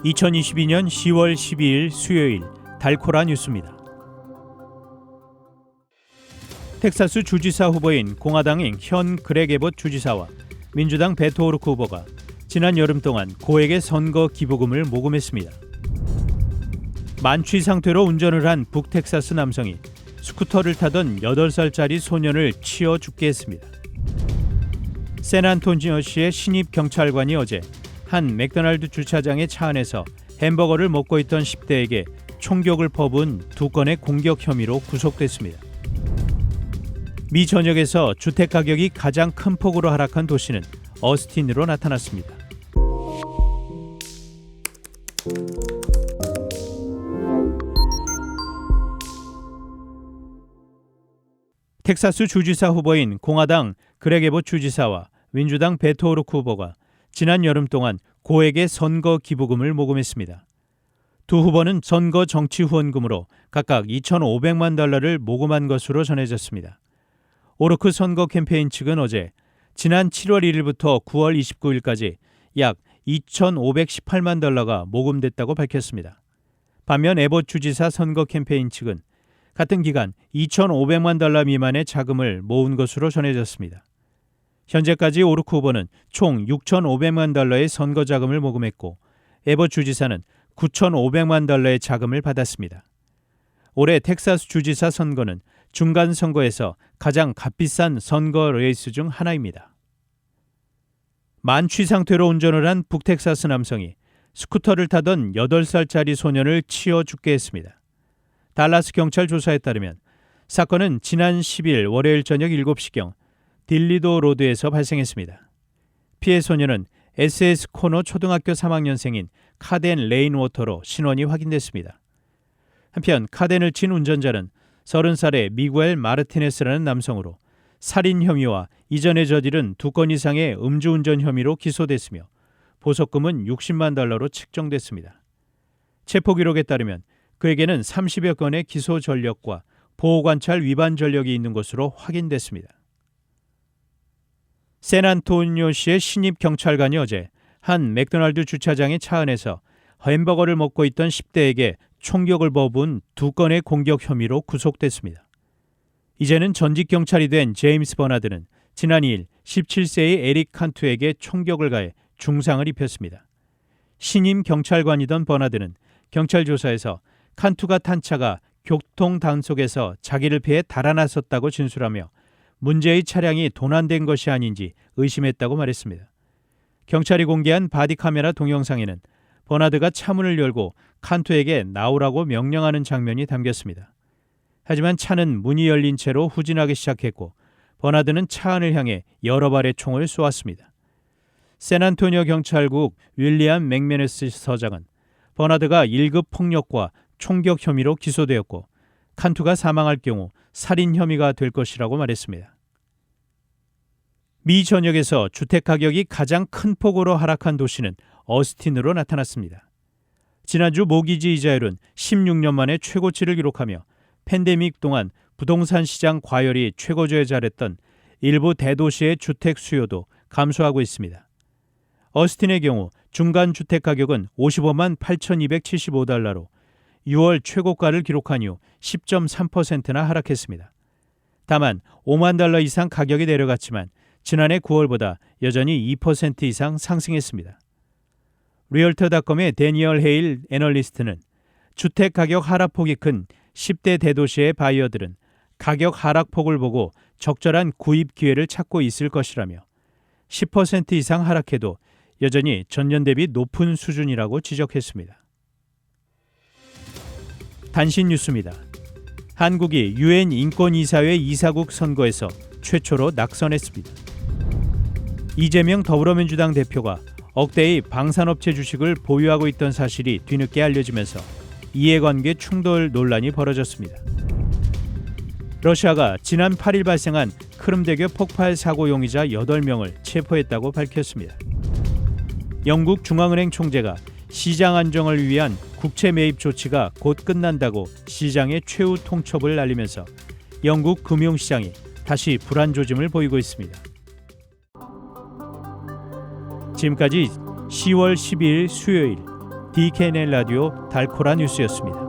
2022년 10월 12일 수요일 달코라 뉴스입니다. 텍사스 주지사 후보인 공화당의 현 그렉 에봇 주지사와 민주당 베토 오르크 후보가 지난 여름 동안 고액의 선거 기부금을 모금했습니다. 만취 상태로 운전을 한 북텍사스 남성이 스쿠터를 타던 8살짜리 소년을 치어 죽게 했습니다. 샌안토니오시의 신입 경찰관이 어제 한 맥도날드 주차장의 차 안에서 햄버거를 먹고 있던 10대에게 총격을 퍼부은 2건의 공격 혐의로 구속됐습니다. 미 전역에서 주택 가격이 가장 큰 폭으로 하락한 도시는 어스틴으로 나타났습니다. 텍사스 주지사 후보인 공화당 그렉 에봇 주지사와 민주당 베토 오르크 후보가 지난 여름 동안 고액의 선거 기부금을 모금했습니다. 두 후보는 선거 정치 후원금으로 각각 2,500만 달러를 모금한 것으로 전해졌습니다. 오르크 선거 캠페인 측은 어제 지난 7월 1일부터 9월 29일까지 약 2,518만 달러가 모금됐다고 밝혔습니다. 반면 에봇 주지사 선거 캠페인 측은 같은 기간 2,500만 달러 미만의 자금을 모은 것으로 전해졌습니다. 현재까지 오르크 후보는 총 6,500만 달러의 선거 자금을 모금했고 에봇 주지사는 9,500만 달러의 자금을 받았습니다. 올해 텍사스 주지사 선거는 중간 선거에서 가장 값비싼 선거 레이스 중 하나입니다. 만취 상태로 운전을 한 북텍사스 남성이 스쿠터를 타던 8살짜리 소년을 치어 죽게 했습니다. 달라스 경찰 조사에 따르면 사건은 지난 10일 월요일 저녁 7시경 딜리도 로드에서 발생했습니다. 피해 소년은 SS 코너 초등학교 3학년생인 카덴 레인워터로 신원이 확인됐습니다. 한편 카덴을 친 운전자는 30살의 미구엘 마르티네스라는 남성으로 살인 혐의와 이전에 저지른 2건 이상의 음주운전 혐의로 기소됐으며 보석금은 60만 달러로 책정됐습니다. 체포 기록에 따르면 그에게는 30여 건의 기소 전력과 보호관찰 위반 전력이 있는 것으로 확인됐습니다. 샌안토니오시의 신입 경찰관이 어제 한 맥도날드 주차장의 차 안에서 햄버거를 먹고 있던 10대에게 총격을 퍼부은 2건의 공격 혐의로 구속됐습니다. 이제는 전직 경찰이 된 제임스 버나드는 지난 2일 17세의 에릭 칸투에게 총격을 가해 중상을 입혔습니다. 신임 경찰관이던 버나드는 경찰 조사에서 칸투가 탄 차가 교통 단속에서 자기를 피해 달아났었다고 진술하며 문제의 차량이 도난된 것이 아닌지 의심했다고 말했습니다. 경찰이 공개한 바디카메라 동영상에는 버나드가 차문을 열고 칸투에게 나오라고 명령하는 장면이 담겼습니다. 하지만 차는 문이 열린 채로 후진하기 시작했고 버나드는 차 안을 향해 여러 발의 총을 쏘았습니다. 샌안토니오 경찰국 윌리엄 맥메너스 서장은 버나드가 1급 폭력과 총격 혐의로 기소되었고 칸투가 사망할 경우 살인 혐의가 될 것이라고 말했습니다. 미 전역에서 주택 가격이 가장 큰 폭으로 하락한 도시는 어스틴으로 나타났습니다. 지난주 모기지 이자율은 16년 만에 최고치를 기록하며 팬데믹 동안 부동산 시장 과열이 최고조에 달했던 일부 대도시의 주택 수요도 감소하고 있습니다. 어스틴의 경우 중간 주택 가격은 55만 8,275달러로 6월 최고가를 기록한 이후 10.3%나 하락했습니다. 다만 5만 달러 이상 가격이 내려갔지만 지난해 9월보다 여전히 2% 이상 상승했습니다. 리얼터닷컴의 데니얼 헤일 애널리스트는 주택 가격 하락폭이 큰 10대 대도시의 바이어들은 가격 하락폭을 보고 적절한 구입 기회를 찾고 있을 것이라며 10% 이상 하락해도 여전히 전년 대비 높은 수준이라고 지적했습니다. 단신 뉴스입니다. 한국이 UN 인권이사회 이사국 선거에서 최초로 낙선했습니다. 이재명 더불어민주당 대표가 억대의 방산업체 주식을 보유하고 있던 사실이 뒤늦게 알려지면서 이해관계 충돌 논란이 벌어졌습니다. 러시아가 지난 8일 발생한 크림대교 폭발 사고 용의자 8명을 체포했다고 밝혔습니다. 영국 중앙은행 총재가 시장 안정을 위한 국채 매입 조치가 곧 끝난다고 시장의 최후 통첩을 날리면서 영국 금융시장이 다시 불안 조짐을 보이고 있습니다. 지금까지 10월 12일 수요일 DKNL 라디오 달코라 뉴스였습니다.